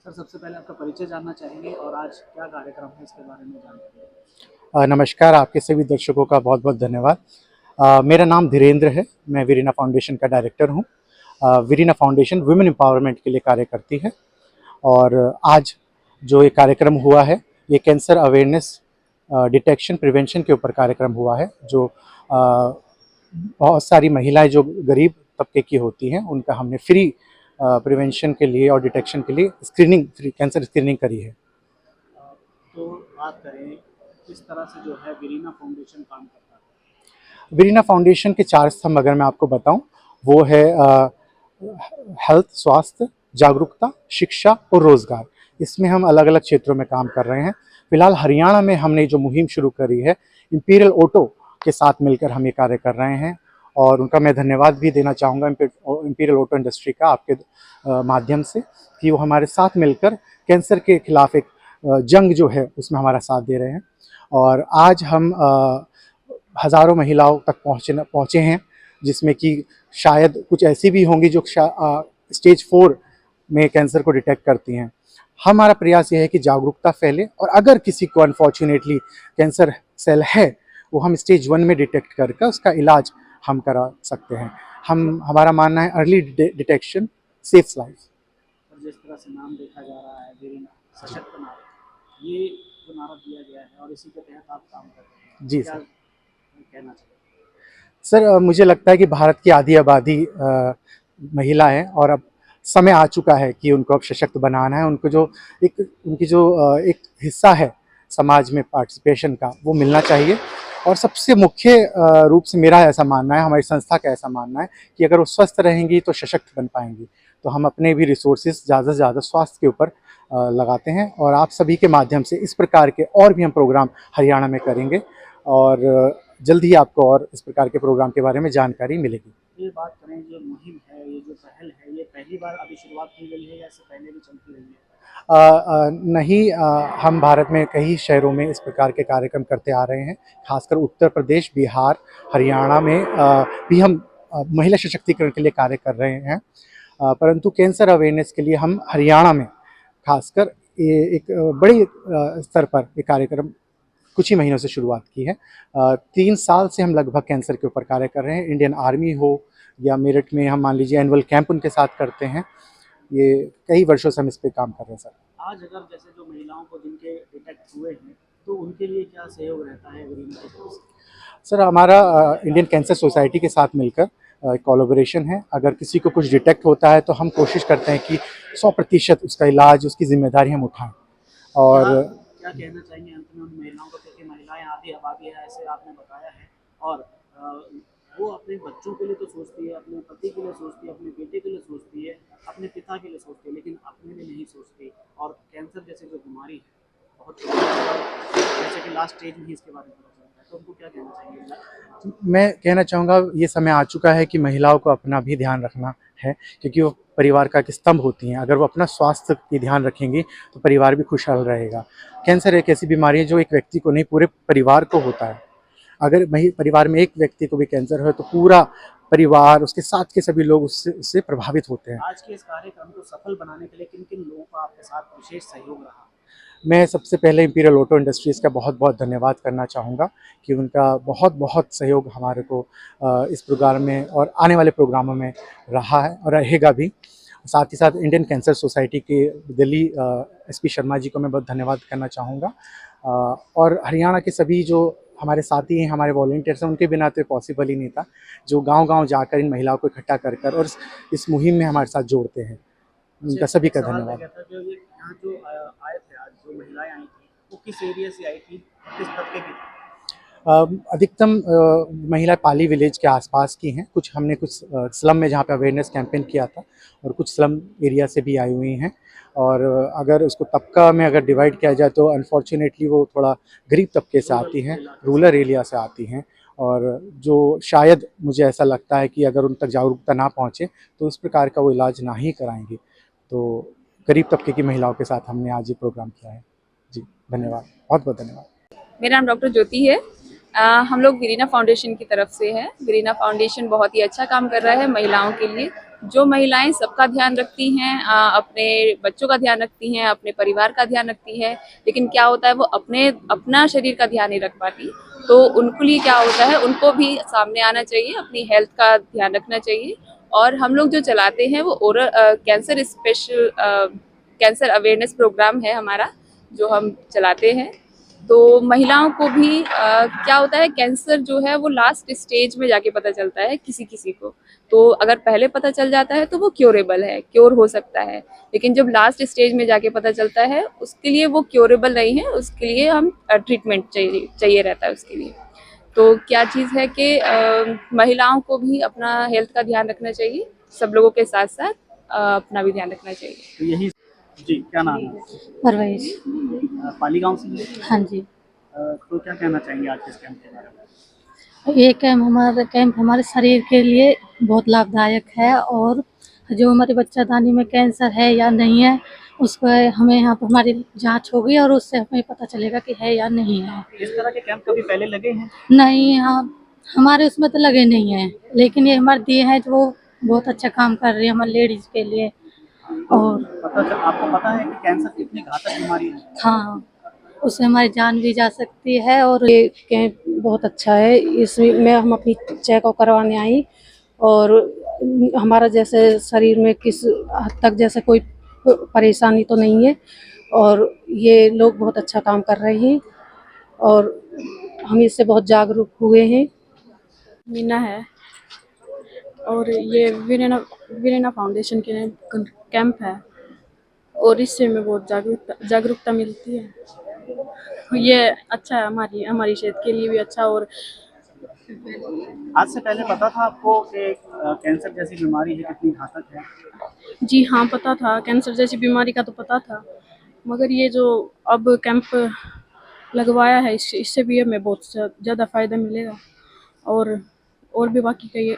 Sir, सबसे पहले आपका परिचय जानना चाहेंगे और आज क्या कार्यक्रम है इसके बारे में जानकारी दें। नमस्कार, आपके सभी दर्शकों का बहुत-बहुत धन्यवाद। मेरा नाम धीरेंद्र है, मैं वीरिना फाउंडेशन का डायरेक्टर हूँ। वीरिना फाउंडेशन वुमेन एम्पावरमेंट के लिए कार्य करती है और आज जो ये कार्यक्रम हुआ है, ये कैंसर अवेयरनेस डिटेक्शन प्रिवेंशन के ऊपर कार्यक्रम हुआ है, जो बहुत सारी महिलाएँ जो गरीब तबके की होती हैं, उनका हमने फ्री प्रिवेंशन के लिए और डिटेक्शन के लिए फ्री कैंसर स्क्रीनिंग करी है। तो बात करें किस तरह से जो है वीरिना फाउंडेशन काम करता है। वीरिना फाउंडेशन के 4 स्तंभ अगर मैं आपको बताऊं, वो है हेल्थ, स्वास्थ्य, जागरूकता, शिक्षा और रोजगार। इसमें हम अलग अलग क्षेत्रों में काम कर रहे हैं। फिलहाल हरियाणा में हमने जो मुहिम शुरू करी है, इंपीरियल ऑटो के साथ मिलकर हम ये कार्य कर रहे हैं और उनका मैं धन्यवाद भी देना चाहूँगा इंपीरियल ऑटो इंडस्ट्री का आपके माध्यम से, कि वो हमारे साथ मिलकर कैंसर के खिलाफ एक जंग जो है उसमें हमारा साथ दे रहे हैं। और आज हम हज़ारों महिलाओं तक पहुँचे हैं, जिसमें कि शायद कुछ ऐसी भी होंगी जो स्टेज 4 में कैंसर को डिटेक्ट करती हैं। हमारा प्रयास ये है कि जागरूकता फैले और अगर किसी को अनफॉर्चुनेटली कैंसर सेल है, वो हम स्टेज 1 में डिटेक्ट करके उसका इलाज हम करा सकते हैं। हमारा मानना है अर्ली डिटेक्शन सेव्स लाइफ। और जिस तरह से नाम देखा जा रहा है वीरिना सशक्त नारा, ये जो नारा दिया गया है और इसी के तहत आप काम कर रहे हैं, जी क्या सर। कहना चाहिए। सर, मुझे लगता है कि भारत की आधी आबादी महिला है और अब समय आ चुका है कि उनको अब सशक्त बनाना है। उनको जो उनकी जो एक हिस्सा है समाज में पार्टिसिपेशन का, वो मिलना चाहिए। और सबसे मुख्य रूप से मेरा ऐसा मानना है, हमारी संस्था का ऐसा मानना है कि अगर वो स्वस्थ रहेंगी तो सशक्त बन पाएंगी। तो हम अपने भी रिसोर्सेज ज़्यादा से ज़्यादा स्वास्थ्य के ऊपर लगाते हैं और आप सभी के माध्यम से इस प्रकार के और भी हम प्रोग्राम हरियाणा में करेंगे और जल्द ही आपको और इस प्रकार के प्रोग्राम के बारे में जानकारी मिलेगी। ये बात करें, ये मुहिम है, ये जो पहल है, ये पहली बार अभी शुरुआत की गई है या इससे पहले भी चलती रही है। नहीं, हम भारत में कई शहरों में इस प्रकार के कार्यक्रम करते आ रहे हैं। खासकर उत्तर प्रदेश, बिहार, हरियाणा में भी हम महिला सशक्तिकरण के लिए कार्य कर रहे हैं। परंतु कैंसर अवेयरनेस के लिए हम हरियाणा में खासकर ये एक बड़े स्तर पर ये कार्यक्रम कुछ ही महीनों से शुरुआत की है। 3 साल से हम लगभग कैंसर के ऊपर कार्य कर रहे हैं। इंडियन आर्मी हो या मेरठ में हम मान लीजिए एनुअल कैंप उनके साथ करते हैं। ये कई वर्षों से हम इस पे काम कर रहे हैं सर। आज अगर जैसे जो महिलाओं को जिनके डिटेक्ट हुए हैं, तो उनके लिए क्या सहयोग रहता है वीरिना की तरफ से। सर, हमारा इंडियन कैंसर सोसाइटी के साथ मिलकर कोलैबोरेशन है। अगर किसी को कुछ डिटेक्ट होता है तो हम कोशिश करते हैं कि 100% उसका इलाज, उसकी जिम्मेदारी हम उठाएं। क्या और क्या कहना चाहेंगे अंत में उन महिलाओं को, क्योंकि महिलाएं आधी आबादी है ऐसे आपने बताया है, और वो अपने बच्चों के लिए तो सोचती है, अपने पति के लिए सोचती है, अपने बेटे के लिए सोचती है, अपने पिता के लिए सोचती है, लेकिन अपने लिए नहीं सोचती। और कैंसर जैसे जो बीमारी है बहुत, जैसे कि लास्ट स्टेज में ही इसके बारे में पता चलता है, तो उनको क्या कहना चाहिए। मैं कहना चाहूँगा, ये समय आ चुका है कि महिलाओं को अपना भी ध्यान रखना है, क्योंकि वो परिवार का एक स्तंभ होती हैं। अगर वो अपना स्वास्थ्य की ध्यान रखेंगी तो परिवार भी खुशहाल रहेगा। कैंसर एक ऐसी बीमारी है जो एक व्यक्ति को नहीं, पूरे परिवार को होता है। अगर परिवार में एक व्यक्ति को भी कैंसर है तो पूरा परिवार, उसके साथ के सभी लोग उससे प्रभावित होते हैं। आज के इस कार्यक्रम को सफल बनाने के लिए किन किन लोगों का आपके साथ विशेष सहयोग रहा। मैं सबसे पहले इंपीरियल ऑटो इंडस्ट्रीज़ का बहुत-बहुत धन्यवाद करना चाहूँगा कि उनका बहुत-बहुत सहयोग हमारे को इस प्रोग्राम में और आने वाले प्रोग्रामों में रहा है और रहेगा भी। साथ ही साथ इंडियन कैंसर सोसाइटी के दिल्ली एसपी शर्मा जी को मैं बहुत धन्यवाद करना चाहूँगा। और हरियाणा के सभी जो हमारे साथी हैं, हमारे वॉलंटियर्स हैं, उनके बिना तो पॉसिबल ही नहीं था, जो गाँव-गाँव जाकर इन महिलाओं को इकट्ठा कर और इस मुहिम में हमारे साथ जोड़ते हैं। उनका सभी का धन्यवाद। यहाँ जो आए थे, आज जो महिलाएं आई थी, वो किस एरिया से आई थी, किस तबके की थी। अधिकतम महिला पाली विलेज के आसपास की हैं। कुछ स्लम में जहाँ पे अवेयरनेस कैंपेन किया था, और कुछ स्लम एरिया से भी आई हुई हैं। और अगर उसको तबका में अगर डिवाइड किया जाए तो अनफॉर्चुनेटली वो थोड़ा गरीब तबके से आती हैं, रूरल एरिया से आती हैं। और जो शायद मुझे ऐसा लगता है कि अगर उन तक जागरूकता ना पहुँचे तो उस प्रकार का वो इलाज ना ही कराएंगी। तो गरीब तबके की महिलाओं के साथ हमने आज ये प्रोग्राम किया है। जी, धन्यवाद, बहुत बहुत धन्यवाद। मेरा नाम डॉक्टर ज्योति है। हम लोग वीरिना फाउंडेशन की तरफ से हैं। वीरिना फाउंडेशन बहुत ही अच्छा काम कर रहा है महिलाओं के लिए। जो महिलाएं सबका ध्यान रखती हैं, अपने बच्चों का ध्यान रखती हैं, अपने परिवार का ध्यान रखती है, लेकिन क्या होता है वो अपना शरीर का ध्यान नहीं रख पाती, तो उनको लिए क्या होता है, उनको भी सामने आना चाहिए, अपनी हेल्थ का ध्यान रखना चाहिए। और हम लोग जो चलाते हैं वो oral cancer special cancer awareness programme है हमारा, जो हम चलाते हैं। तो महिलाओं को भी क्या होता है, कैंसर जो है वो लास्ट स्टेज में जाके पता चलता है किसी किसी को। तो अगर पहले पता चल जाता है तो वो क्योरेबल है, क्योर हो सकता है। लेकिन जब लास्ट स्टेज में जाके पता चलता है, उसके लिए वो क्योरेबल नहीं है, उसके लिए हम ट्रीटमेंट चाहिए रहता है उसके लिए। तो क्या चीज़ है कि महिलाओं को भी अपना हेल्थ का ध्यान रखना चाहिए, सब लोगों के साथ साथ अपना भी ध्यान रखना चाहिए। तो यही जी, क्या नाम है? परवरिश। पाली गाँव से हैं? हाँ जी। तो क्या कहना चाहेंगे आज के इस कैंप के बारे में? ये कैंप हमारे शरीर के लिए बहुत लाभदायक है, और जो हमारे बच्चादानी में कैंसर है या नहीं है, उसको हमें यहाँ पर हमारी जांच होगी और उससे हमें पता चलेगा कि है या नहीं है। इस तरह के कैंप कभी पहले लगे हैं? नहीं, हाँ, हमारे उसमें तो लगे नहीं हैं, लेकिन ये हमारे दिए हैं जो वो बहुत अच्छा काम कर रही है हमारे लेडीज़ के लिए। और आपको पता है कि कैंसर कितनी घातक बीमारी है? हाँ, उससे हमारी जान भी जा सकती है। और ये कैंप बहुत अच्छा है, इसमें हम अपनी चेकअप करवाने आई, और हमारा जैसे शरीर में किस हद तक जैसे कोई परेशानी तो नहीं है, और ये लोग बहुत अच्छा काम कर रहे हैं और हम इससे बहुत जागरूक हुए हैं। मीना है, और ये वीरेना फाउंडेशन के कैंप है, और इससे हमें बहुत जागरूकता मिलती है। ये अच्छा है, हमारी सेहत के लिए भी अच्छा। और आज से पहले पता था आपको कि कैंसर जैसी बीमारी है, कितनी घातक है? जी हाँ, पता था, कैंसर जैसी बीमारी का तो पता था, मगर ये जो अब कैंप लगवाया है, इससे भी हमें बहुत ज़्यादा फ़ायदा मिलेगा। और भी बाकी कई